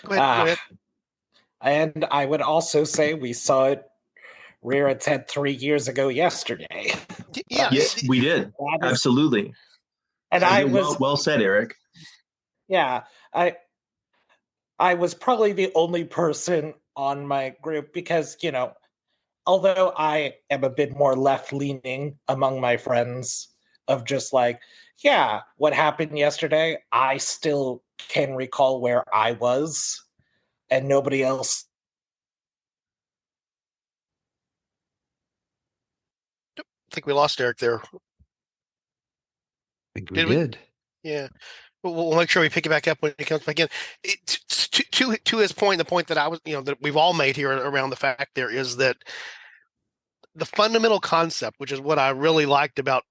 Go ahead. And I would also say we saw it rear its head 3 years ago yesterday. Yeah. Yes, we did. Absolutely. And I was well said, Eric. Yeah. I was probably the only person on my group because, although I am a bit more left-leaning among my friends of just like, yeah, what happened yesterday, I still can recall where I was and nobody else. I think we lost Eric there. I think we did. Yeah. We'll make sure we pick it back up when he comes back in. To his point, the point that I was, that we've all made here around the fact there is that the fundamental concept, which is what I really liked about,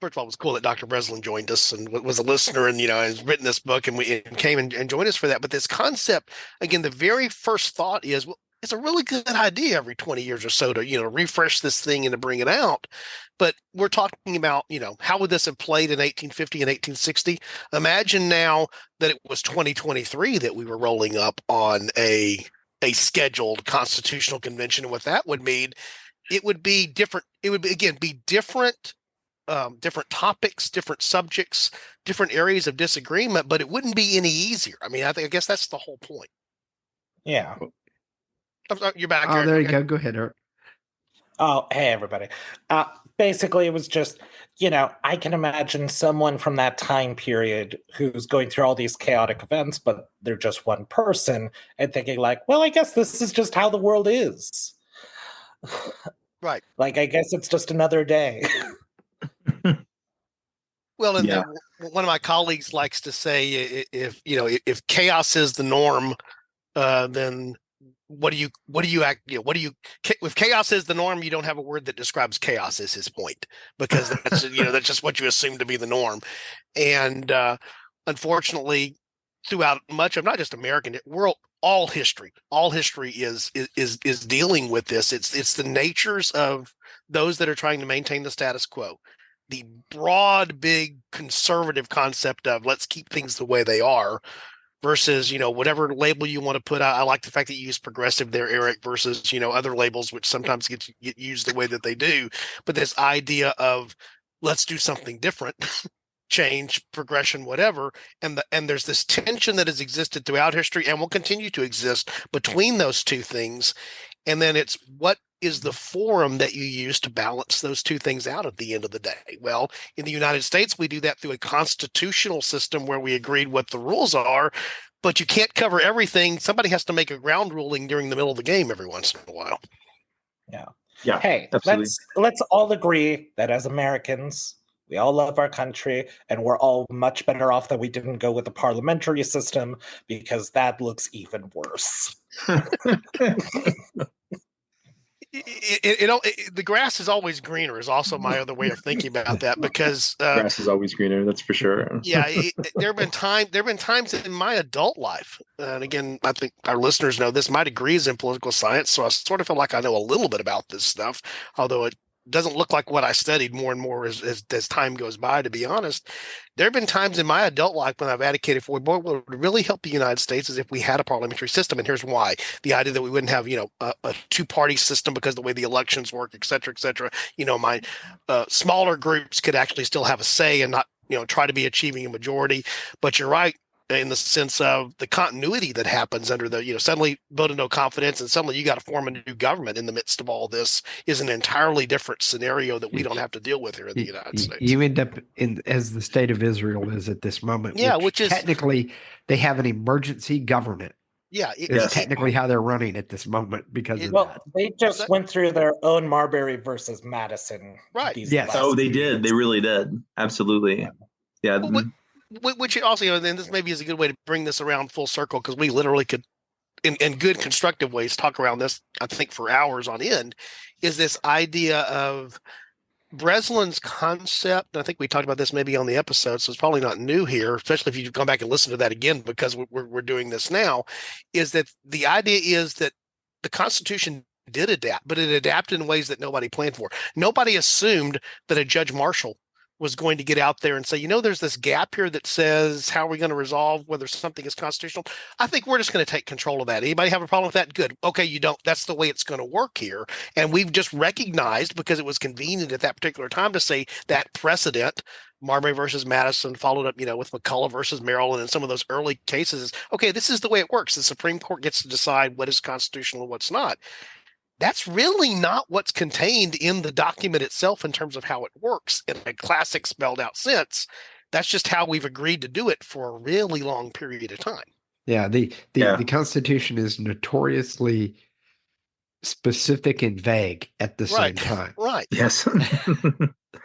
first of all, it was cool that Dr. Breslin joined us and was a listener and, has written this book and came and joined us for that. But this concept, again, the very first thought is, well, it's a really good idea every 20 years or so to, refresh this thing and to bring it out. But we're talking about, how would this have played in 1850 and 1860? Imagine now that it was 2023 that we were rolling up on a scheduled constitutional convention, and what that would mean. It would be different. It would be different topics, different subjects, different areas of disagreement, but it wouldn't be any easier. I mean, I guess that's the whole point. Yeah. You're back. Oh, Eric. there you go. Go ahead, Eric. Oh, hey, everybody. Basically, it was just, I can imagine someone from that time period who's going through all these chaotic events, but they're just one person and thinking like, well, I guess this is just how the world is. Right. Like, I guess it's just another day. Well, and one of my colleagues likes to say, if chaos is the norm, then if chaos is the norm, you don't have a word that describes chaos, is his point, because that's, that's just what you assume to be the norm. And unfortunately, throughout much of not just American world, all history is dealing with this. It's the natures of those that are trying to maintain the status quo. The broad, big conservative concept of let's keep things the way they are versus, whatever label you want to put out. I like the fact that you use progressive there, Eric, versus, other labels, which sometimes get used the way that they do. But this idea of let's do something different, change, progression, whatever. And there's this tension that has existed throughout history and will continue to exist between those two things. And then it's what is the forum that you use to balance those two things out at the end of the day? Well, in the United States, we do that through a constitutional system where we agreed what the rules are, but you can't cover everything. Somebody has to make a ground ruling during the middle of the game every once in a while. Yeah. Hey, absolutely. let's all agree that as Americans, we all love our country, and we're all much better off that we didn't go with the parliamentary system, because that looks even worse. The grass is always greener is also my other way of thinking about that, because Grass is always greener, that's for sure. yeah, there have been times in my adult life, and again, I think our listeners know this. My degree is in political science, so I sort of feel like I know a little bit about this stuff, although it doesn't look like what I studied more and more as time goes by, to be honest. There have been times in my adult life when I've advocated for what would really help the United States is if we had a parliamentary system. And here's why. The idea that we wouldn't have, a two-party system because of the way the elections work, et cetera, et cetera. My smaller groups could actually still have a say and not, try to be achieving a majority. But you're right, in the sense of the continuity that happens under the, suddenly vote of no confidence and suddenly you got to form a new government in the midst of all this is an entirely different scenario that we don't have to deal with here in the United States. You end up as the state of Israel is at this moment. Yeah, which is technically they have an emergency government. Yeah, it's technically how they're running at this moment because of that. They just went through their own Marbury versus Madison. Right. Yes. Oh, they did. They really did. Absolutely. Yeah. Which also, then this maybe is a good way to bring this around full circle, because we literally could, in good constructive ways, talk around this, I think, for hours on end, is this idea of Breslin's concept. I think we talked about this maybe on the episode, so it's probably not new here, especially if you've gone back and listened to that again, because we're doing this now, is that the idea is that the Constitution did adapt, but it adapted in ways that nobody planned for. Nobody assumed that a Judge Marshall was going to get out there and say, there's this gap here that says, how are we going to resolve whether something is constitutional? I think we're just going to take control of that. Anybody have a problem with that? Good. Okay, you don't. That's the way it's going to work here. And we've just recognized, because it was convenient at that particular time to say that precedent, Marbury versus Madison, followed up, with McCulloch versus Maryland and some of those early cases, is, okay, this is the way it works. The Supreme Court gets to decide what is constitutional and what's not. That's really not what's contained in the document itself in terms of how it works in a classic spelled out sense. That's just how we've agreed to do it for a really long period of time. Yeah, the Constitution is notoriously specific and vague at the same time. Right. Yes.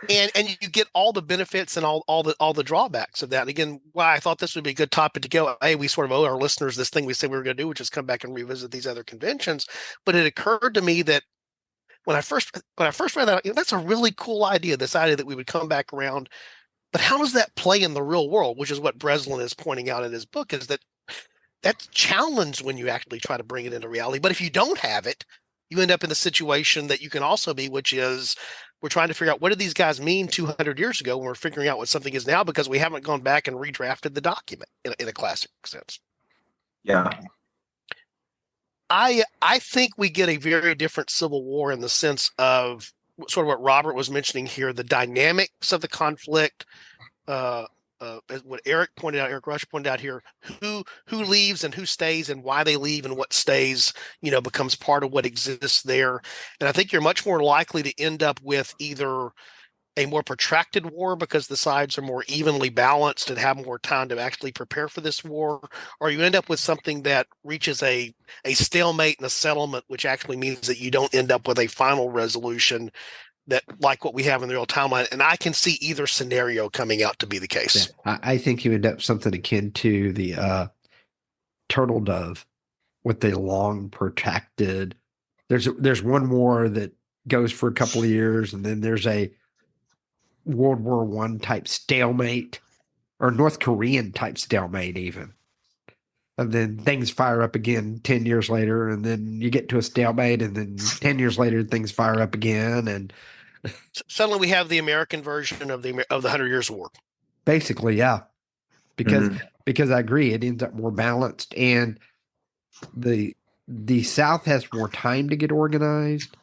And you get all the benefits and all the drawbacks of that. And again, why I thought this would be a good topic to go. Hey, we sort of owe our listeners this thing we said we were going to do, which is come back and revisit these other conventions. But it occurred to me that when I first read that, that's a really cool idea. This idea that we would come back around, but how does that play in the real world? Which is what Breslin is pointing out in his book, is that that's challenged when you actually try to bring it into reality. But if you don't have it, you end up in the situation that you can also be, which is we're trying to figure out what did these guys mean 200 years ago when we're figuring out what something is now, because we haven't gone back and redrafted the document in a classic sense. Yeah. I think we get a very different Civil War in the sense of sort of what Robert was mentioning here, the dynamics of the conflict, what Eric Rush pointed out here, who leaves and who stays and why they leave and what stays, becomes part of what exists there. And I think you're much more likely to end up with either a more protracted war because the sides are more evenly balanced and have more time to actually prepare for this war, or you end up with something that reaches a stalemate and a settlement, which actually means that you don't end up with a final resolution that like what we have in the real timeline. And I can see either scenario coming out to be the case. Yeah, I think you end up something akin to the turtle dove with the long protracted. There's one war that goes for a couple of years, and then there's a World War I type stalemate, or North Korean type stalemate even. And then things fire up again 10 years later, and then you get to a stalemate, and then 10 years later things fire up again, and suddenly we have the American version of the 100 Years' War. Basically, yeah. Because I agree, it ends up more balanced, and the South has more time to get organized,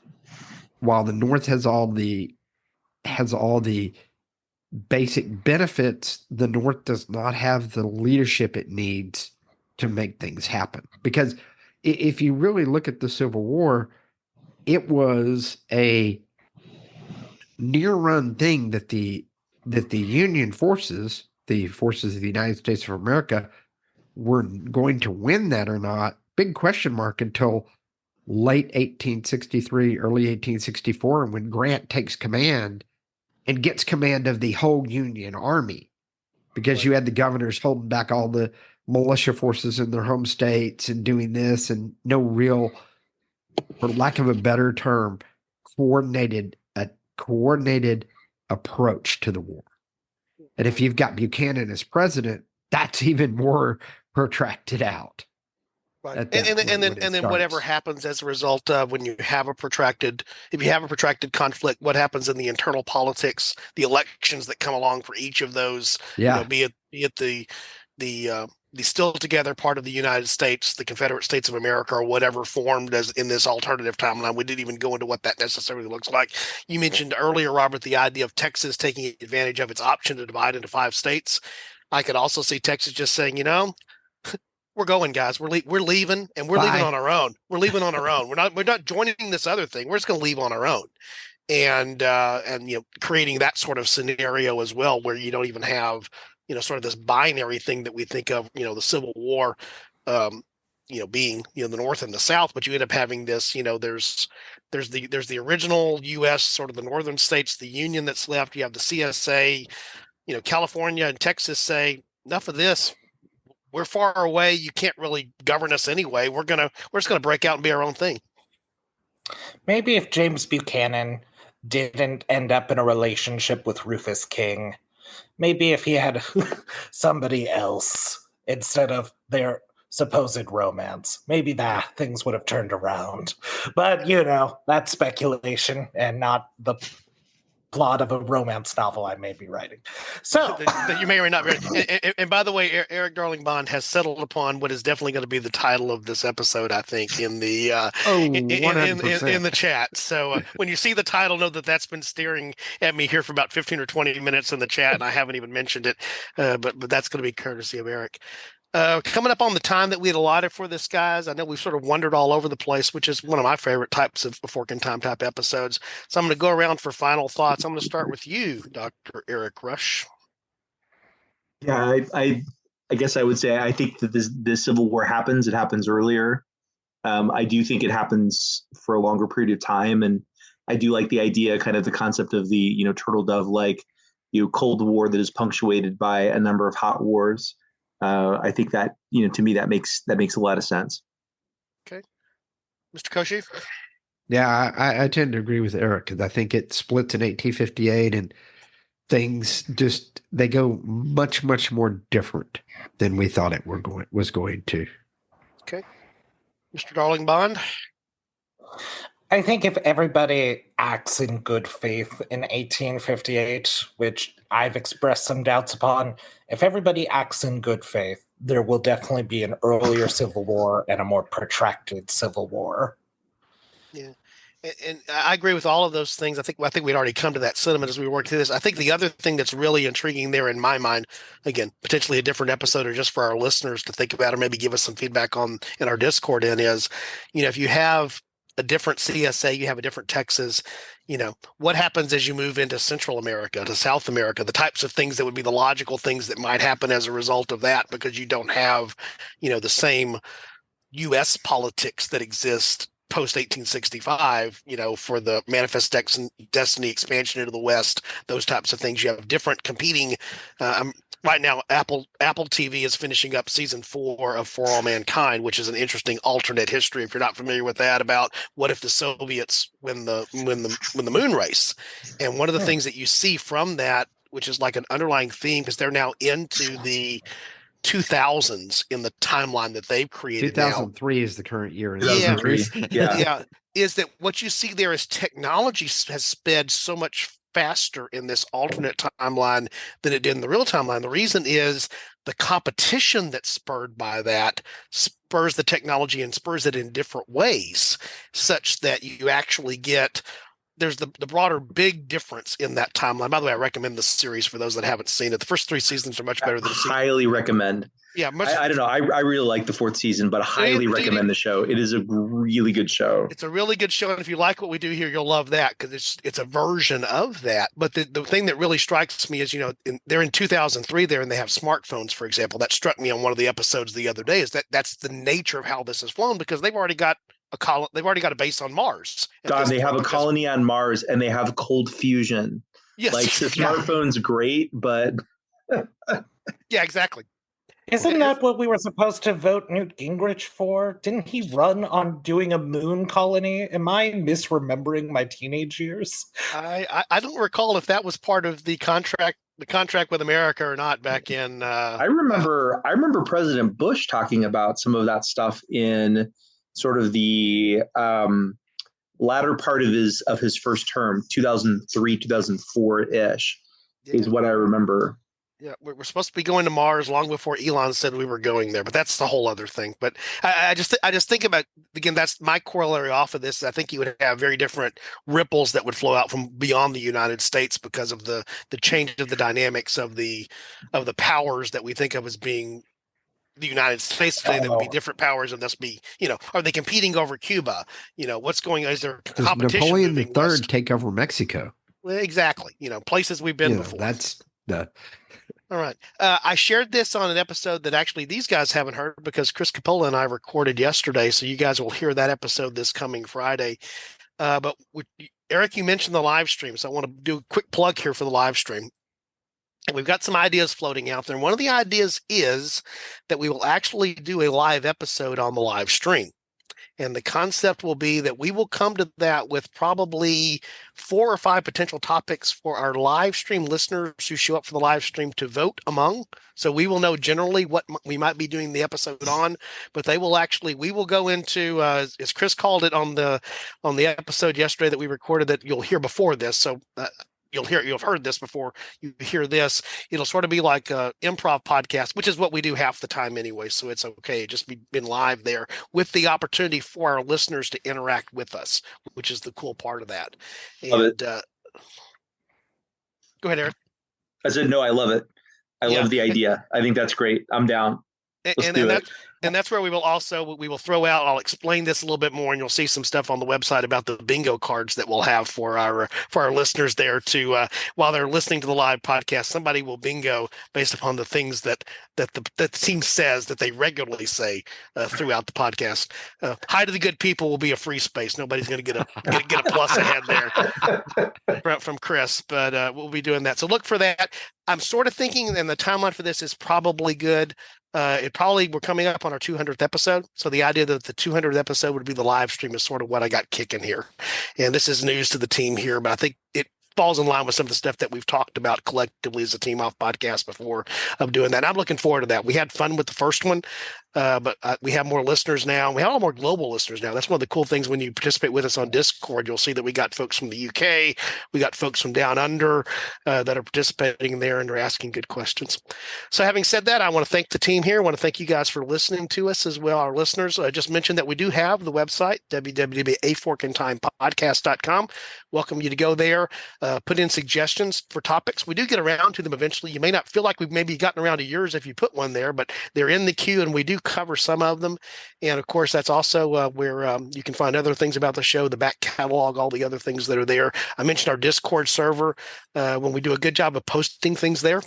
while the North has all the basic benefits. The North does not have the leadership it needs to make things happen. Because if you really look at the Civil War, it was a near-run thing that the Union forces, the forces of the United States of America, were going to win that or not. Big question mark until late 1863, early 1864, and when Grant takes command and gets command of the whole Union Army, because you had the governors holding back all the militia forces in their home states and doing this, and no real for lack of a better term, coordinated approach to the war. And if you've got Buchanan as president, that's even more protracted out. Right. At that point And when it then whatever starts. happens as a result of when you have a protracted, if you have a protracted conflict, what happens in the internal politics, the elections that come along for each of those, Yeah. be it the still together part of the United States, the Confederate States of America, or whatever formed as in this alternative timeline. We didn't even go into what that necessarily looks like. You mentioned earlier, Robert, the idea of Texas taking advantage of its option to divide into 5 states. I could also see Texas just saying, we're going, guys. We're leaving, and we're leaving Bye. on our own. We're leaving on our own. We're not joining this other thing. We're just going to leave on our own, and creating that sort of scenario as well, where you don't even have sort of this binary thing that we think of, the Civil War, being the North and the South, but you end up having this. There's the original U.S. sort of the northern states, the Union that's left. You have the CSA. California and Texas say enough of this. We're far away. You can't really govern us anyway. We're just gonna break out and be our own thing. Maybe if James Buchanan didn't end up in a relationship with Rufus King, maybe if he had somebody else instead of their supposed romance, maybe that things would have turned around. But that's speculation and not the plot of a romance novel I may be writing. So that you may or may not be. And by the way, Eric Darling Bond has settled upon what is definitely going to be the title of this episode, I think, in the in the chat. So when you see the title, know that that's been staring at me here for about 15 or 20 minutes in the chat, and I haven't even mentioned it. But that's going to be courtesy of Eric. Coming up on the time that we had allotted for this, guys, I know we've sort of wandered all over the place, which is one of my favorite types of Fork in Time type episodes. So I'm going to go around for final thoughts. I'm going to start with you, Dr. Eric Rush. Yeah, I guess I would say I think that this Civil War happens. It happens earlier. I do think it happens for a longer period of time, and I do like the idea, kind of the concept of the turtle dove like Cold War that is punctuated by a number of hot wars. I think that to me that makes a lot of sense. Okay, Mr. Koshy. Yeah, I tend to agree with Eric because I think it splits in 1858 and things they go much more different than we thought it was going to. Okay, Mr. Darling Bond. I think if everybody acts in good faith in 1858, which I've expressed some doubts upon, if everybody acts in good faith, there will definitely be an earlier Civil War and a more protracted Civil War. Yeah. And I agree with all of those things. I think we'd already come to that sentiment as we worked through this. I think the other thing that's really intriguing there in my mind, again, potentially a different episode or just for our listeners to think about or maybe give us some feedback on in our Discord is, if you have a different CSA, you have a different Texas, what happens as you move into Central America, to South America, the types of things that would be the logical things that might happen as a result of that, because you don't have, the same U.S. politics that exist post 1865, for the Manifest Destiny expansion into the West, those types of things. You have different competing. Right now, Apple TV is finishing up season 4 of For All Mankind, which is an interesting alternate history. If you're not familiar with that, about what if the Soviets win the moon race, and one of the things that you see from that, which is like an underlying theme, because they're now into the 2000s in the timeline that they've created. 2003 is the current year. 2003. Yeah. Is that what you see there is technology has sped so much faster in this alternate timeline than it did in the real timeline. The reason is the competition that's spurred by that spurs the technology and spurs it in different ways, such that you actually get there's the broader big difference in that timeline. By the way, I recommend the series for those that haven't seen it. The first 3 seasons are much better than highly recommend. Yeah, I don't know. I really like the 4th season, but highly recommend the show. It is a really good show. It's a really good show, and if you like what we do here, you'll love that, because it's a version of that. But the thing that really strikes me is, they're in 2003 there, and they have smartphones, for example. That struck me on one of the episodes the other day. Is that's the nature of how this is flown, because they've already got a base on Mars. God, they have a colony on Mars, and they have cold fusion. Yes, like the smartphone's great, but yeah, exactly. Isn't that what we were supposed to vote Newt Gingrich for? Didn't he run on doing a moon colony? Am I misremembering my teenage years? I don't recall if that was part of the contract with America or not back in. I remember President Bush talking about some of that stuff in sort of the latter part of his first term, 2003, 2004 ish, is what I remember. Yeah, we're supposed to be going to Mars long before Elon said we were going there, but that's a whole other thing. But I just think about, again, that's my corollary off of this. I think you would have very different ripples that would flow out from beyond the United States because of the change of the dynamics of the powers that we think of as being the United States today. That would be different powers, and thus be, are they competing over Cuba? What's going on? Is there competition? Does Napoleon III west? Take over Mexico? Well, exactly. Places we've been before. That's the. All right. I shared this on an episode that actually these guys haven't heard because Chris Coppola and I recorded yesterday. So you guys will hear that episode this coming Friday. But Eric, you mentioned the live stream. So I want to do a quick plug here for the live stream. And we've got some ideas floating out there. And one of the ideas is that we will actually do a live episode on the live stream. And the concept will be that we will come to that with probably 4 or 5 potential topics for our live stream listeners who show up for the live stream to vote among. So we will know generally what we might be doing the episode on, but we will go into, as Chris called it on the episode yesterday that we recorded that you'll hear before this. So you'll have heard this before you hear this. It'll sort of be like an improv podcast, which is what we do half the time anyway. So it's okay. Just been live there with the opportunity for our listeners to interact with us, which is the cool part of that. And go ahead, Eric. I said, no, I love it. I love the idea. I think that's great. I'm down. Let's do it. And that's where we will throw out, I'll explain this a little bit more, and you'll see some stuff on the website about the bingo cards that we'll have for our listeners there to, while they're listening to the live podcast, somebody will bingo based upon the things that the team says that they regularly say throughout the podcast. Hi to the good people will be a free space. Nobody's going to get a plus ahead there from Chris, but we'll be doing that. So look for that. I'm sort of thinking, and the timeline for this is probably good. We're coming up on our 200th episode. So the idea that the 200th episode would be the live stream is sort of what I got kicking here. And this is news to the team here, but I think it falls in line with some of the stuff that we've talked about collectively as a team off podcast before of doing that. And I'm looking forward to that. We had fun with the first one, but we have more listeners now. We have a lot more global listeners now. That's one of the cool things when you participate with us on Discord. You'll see that we got folks from the UK, we got folks from down under that are participating there and are asking good questions. So having said that, I want to thank the team here. I want to thank you guys for listening to us as well, our listeners. I just mentioned that we do have the website, www.aforkandtimepodcast.com. Welcome you to go there, put in suggestions for topics. We do get around to them eventually. You may not feel like we've maybe gotten around to yours if you put one there, but they're in the queue and we do cover some of them. And of course, that's also where you can find other things about the show, the back catalog, all the other things that are there. I mentioned our Discord server when we do a good job of posting things there.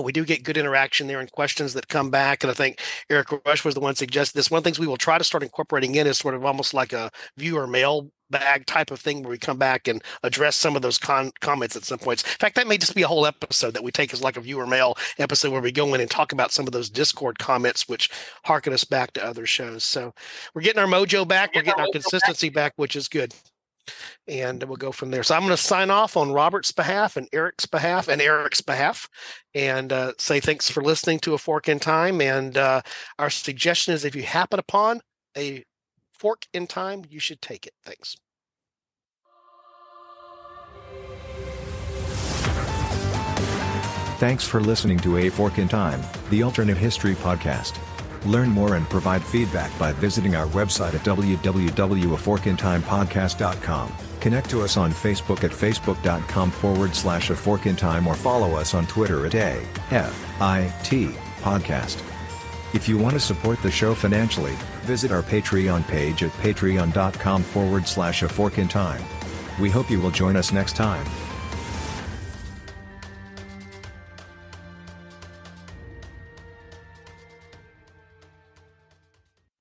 We do get good interaction there and questions that come back. And I think Eric Rush was the one suggested this. One of the things we will try to start incorporating in is sort of almost like a viewer mail bag type of thing where we come back and address some of those comments at some points. In fact, that may just be a whole episode that we take as like a viewer mail episode where we go in and talk about some of those Discord comments, which harken us back to other shows. So we're getting our mojo back. We're getting our consistency back, which is good. And we'll go from there. So I'm going to sign off on Robert's behalf and Eric's behalf and say thanks for listening to A Fork in Time. And our suggestion is if you happen upon a fork in time, you should take it. Thanks. Thanks for listening to A Fork in Time, the alternate history podcast. Learn more and provide feedback by visiting our website at www.aforkintimepodcast.com. Connect to us on Facebook at facebook.com/aforkintime or follow us on Twitter at AFIT Podcast. If you want to support the show financially, visit our Patreon page at patreon.com/aforkintime. We hope you will join us next time.